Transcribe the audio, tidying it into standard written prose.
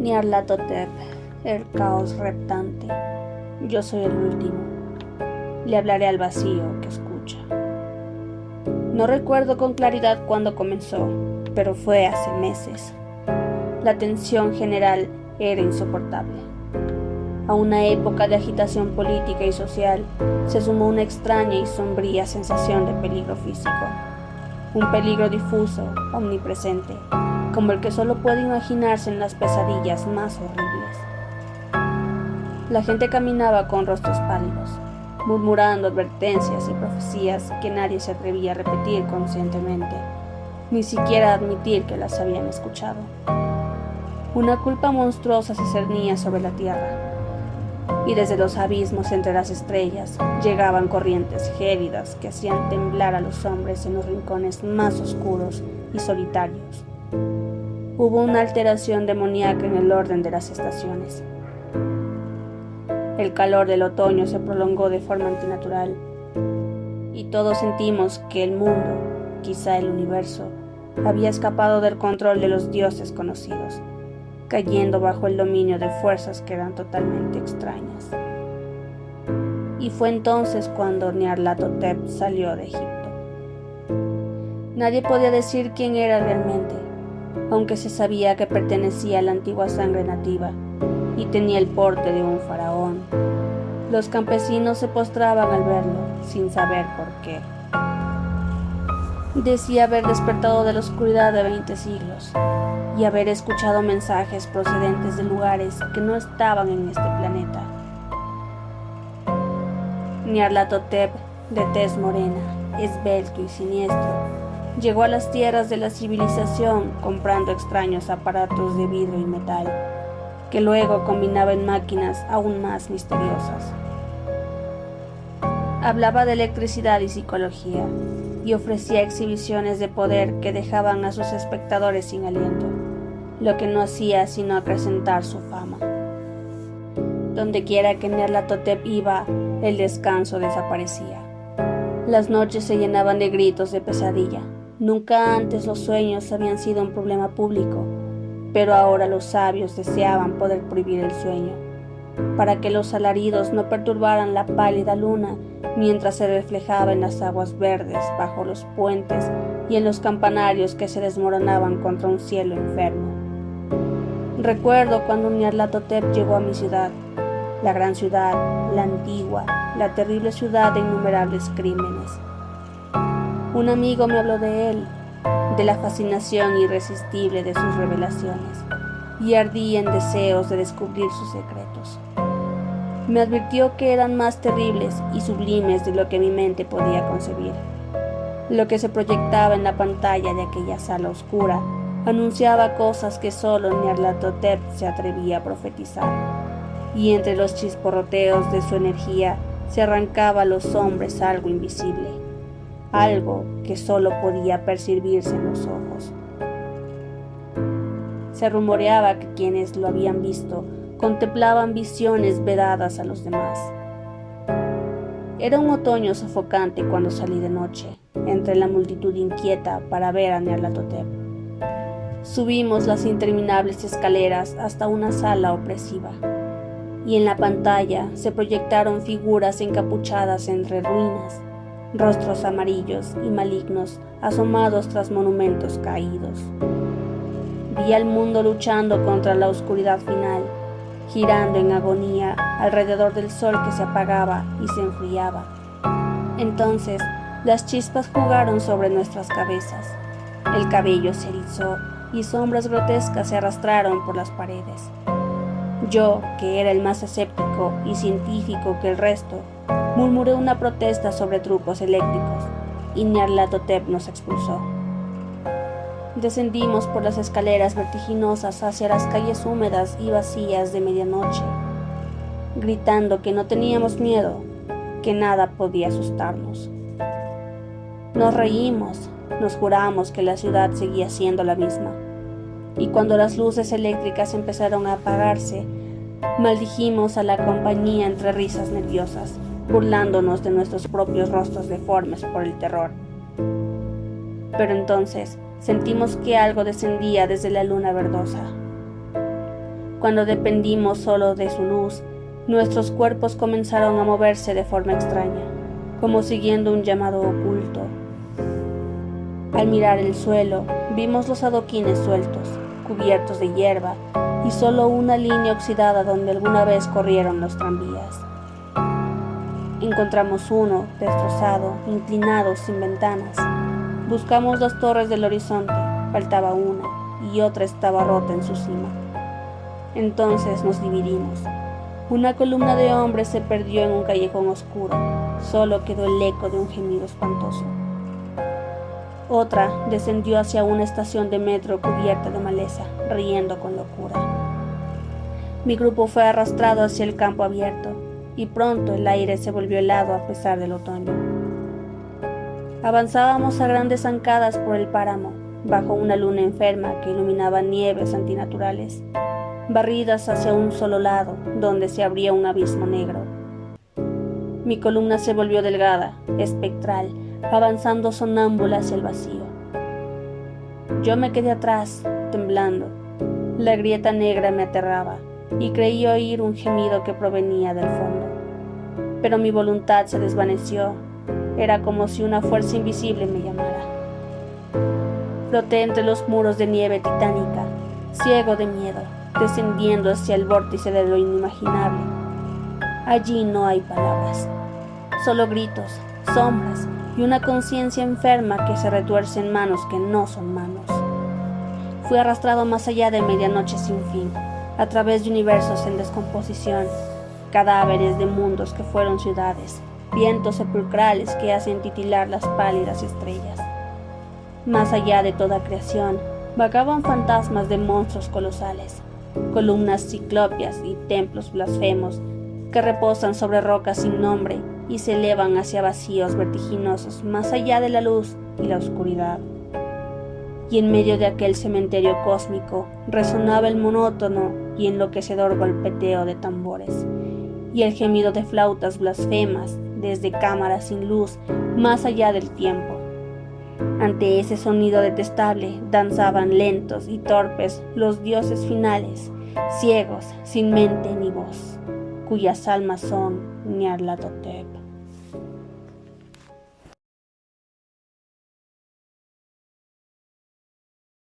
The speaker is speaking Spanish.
Nyarlathotep, el caos reptante. Yo soy el último. Le hablaré al vacío que escucha. No recuerdo con claridad cuándo comenzó, pero fue hace meses. La tensión general era insoportable. A una época de agitación política y social se sumó una extraña y sombría sensación de peligro físico. Un peligro difuso, omnipresente, como el que solo puede imaginarse en las pesadillas más horribles. La gente caminaba con rostros pálidos, murmurando advertencias y profecías que nadie se atrevía a repetir conscientemente, ni siquiera a admitir que las habían escuchado. Una culpa monstruosa se cernía sobre la tierra, y desde los abismos entre las estrellas llegaban corrientes gélidas que hacían temblar a los hombres en los rincones más oscuros y solitarios. Hubo una alteración demoníaca en el orden de las estaciones. El calor del otoño se prolongó de forma antinatural, y todos sentimos que el mundo, quizá el universo, había escapado del control de los dioses conocidos, cayendo bajo el dominio de fuerzas que eran totalmente extrañas. Y fue entonces cuando Nyarlathotep salió de Egipto. Nadie podía decir quién era realmente, aunque se sabía que pertenecía a la antigua sangre nativa y tenía el porte de un faraón. Los campesinos se postraban al verlo, sin saber por qué. Decía haber despertado de la oscuridad de 20 siglos y haber escuchado mensajes procedentes de lugares que no estaban en este planeta. Nyarlathotep, de tez morena, esbelto y siniestro, llegó a las tierras de la civilización comprando extraños aparatos de vidrio y metal, que luego combinaba en máquinas aún más misteriosas. Hablaba de electricidad y psicología, y ofrecía exhibiciones de poder que dejaban a sus espectadores sin aliento, lo que no hacía sino acrecentar su fama. Dondequiera que Nyarlathotep iba, el descanso desaparecía. Las noches se llenaban de gritos de pesadilla. Nunca antes los sueños habían sido un problema público, pero ahora los sabios deseaban poder prohibir el sueño, para que los alaridos no perturbaran la pálida luna mientras se reflejaba en las aguas verdes bajo los puentes y en los campanarios que se desmoronaban contra un cielo enfermo. Recuerdo cuando Nyarlathotep llegó a mi ciudad, la gran ciudad, la antigua, la terrible ciudad de innumerables crímenes. Un amigo me habló de él, de la fascinación irresistible de sus revelaciones, y ardí en deseos de descubrir sus secretos. Me advirtió que eran más terribles y sublimes de lo que mi mente podía concebir. Lo que se proyectaba en la pantalla de aquella sala oscura anunciaba cosas que solo Nyarlathotep se atrevía a profetizar, y entre los chisporroteos de su energía se arrancaba a los hombres algo invisible, algo que solo podía percibirse en los ojos. Se rumoreaba que quienes lo habían visto contemplaban visiones vedadas a los demás. Era un otoño sofocante cuando salí de noche, entre la multitud inquieta, para ver a Nyarlathotep. Subimos las interminables escaleras hasta una sala opresiva, y en la pantalla se proyectaron figuras encapuchadas entre ruinas, rostros amarillos y malignos asomados tras monumentos caídos. Vi al mundo luchando contra la oscuridad final, girando en agonía alrededor del sol que se apagaba y se enfriaba. Entonces, las chispas jugaron sobre nuestras cabezas, el cabello se erizó y sombras grotescas se arrastraron por las paredes. Yo, que era el más escéptico y científico que el resto, murmuré una protesta sobre trucos eléctricos, y Nyarlathotep nos expulsó. Descendimos por las escaleras vertiginosas hacia las calles húmedas y vacías de medianoche, gritando que no teníamos miedo, que nada podía asustarnos. Nos reímos, nos juramos que la ciudad seguía siendo la misma, y cuando las luces eléctricas empezaron a apagarse, maldijimos a la compañía entre risas nerviosas, burlándonos de nuestros propios rostros deformes por el terror. Pero entonces sentimos que algo descendía desde la luna verdosa. Cuando dependimos solo de su luz, nuestros cuerpos comenzaron a moverse de forma extraña, como siguiendo un llamado oculto. Al mirar el suelo, vimos los adoquines sueltos, cubiertos de hierba, y solo una línea oxidada donde alguna vez corrieron los tranvías. Encontramos uno, destrozado, inclinado, sin ventanas. Buscamos las torres del horizonte, faltaba una, y otra estaba rota en su cima. Entonces nos dividimos. Una columna de hombres se perdió en un callejón oscuro, solo quedó el eco de un gemido espantoso. Otra descendió hacia una estación de metro cubierta de maleza, riendo con locura. Mi grupo fue arrastrado hacia el campo abierto, y pronto el aire se volvió helado a pesar del otoño. Avanzábamos a grandes zancadas por el páramo, bajo una luna enferma que iluminaba nieves antinaturales, barridas hacia un solo lado, donde se abría un abismo negro. Mi columna se volvió delgada, espectral, avanzando sonámbula hacia el vacío. Yo me quedé atrás, temblando. La grieta negra me aterraba, y creí oír un gemido que provenía del fondo. Pero mi voluntad se desvaneció. Era como si una fuerza invisible me llamara. Floté entre los muros de nieve titánica, ciego de miedo, descendiendo hacia el vórtice de lo inimaginable. Allí no hay palabras, solo gritos, sombras y una conciencia enferma que se retuerce en manos que no son manos. Fui arrastrado más allá de medianoche sin fin, a través de universos en descomposición, cadáveres de mundos que fueron ciudades, vientos sepulcrales que hacen titilar las pálidas estrellas. Más allá de toda creación, vagaban fantasmas de monstruos colosales, columnas ciclópeas y templos blasfemos que reposan sobre rocas sin nombre y se elevan hacia vacíos vertiginosos más allá de la luz y la oscuridad. Y en medio de aquel cementerio cósmico resonaba el monótono y enloquecedor golpeteo de tambores y el gemido de flautas blasfemas desde cámaras sin luz más allá del tiempo. Ante ese sonido detestable danzaban lentos y torpes los dioses finales, ciegos, sin mente ni voz, cuyas almas son Nyarlathotep.